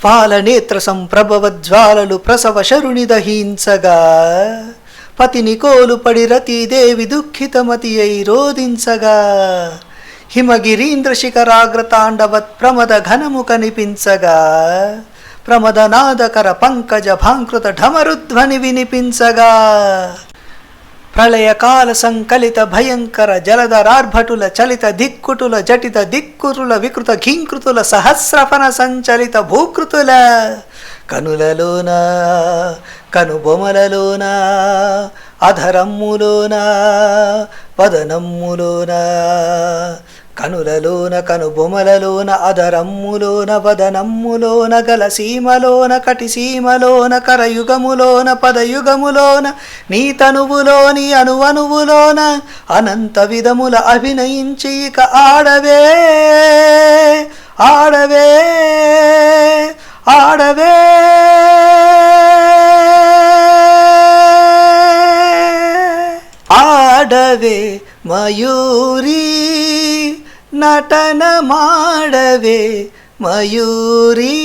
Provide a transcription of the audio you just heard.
పాలనేత్ర సంప్రభవజ్వాలలు ప్రసవ శరుని దహించగా, పతిని కోలుపడి రతీదేవి దుఃఖితమతి అయి రోధించగా, హిమగిరీంద్ర శిఖరాగ్ర తాండవత్ ప్రమద ఘనము కనిపించగా, ప్రమదనాదకర పంకజ భాంకృత ఢమరుధ్వని వినిపించగా, ప్రళయకాల సంకలిత భయంకర జలధరార్భటుల చలిత దిక్కుటుల జటిత దిక్కురుల వికృత ఘీంకృతుల సహస్రఫన సంచలిత భూకృతుల కనులలోన కనుబొమలలోన అధరమ్ములోన వదనమ్ములోన, కనులలోన కనుబొమలలోన అధరమ్ములోన వదనమ్ములోన గలసీమలోన కటిసీమలోన కరయుగములోన పదయుగములోన నీ తనువులోని అణువణువులోన అనంత విధముల అభినయించి ఇక ఆడవే ఆడవే ఆడవే. ఆడవే మయూరి నటన మాడవే మయూరి.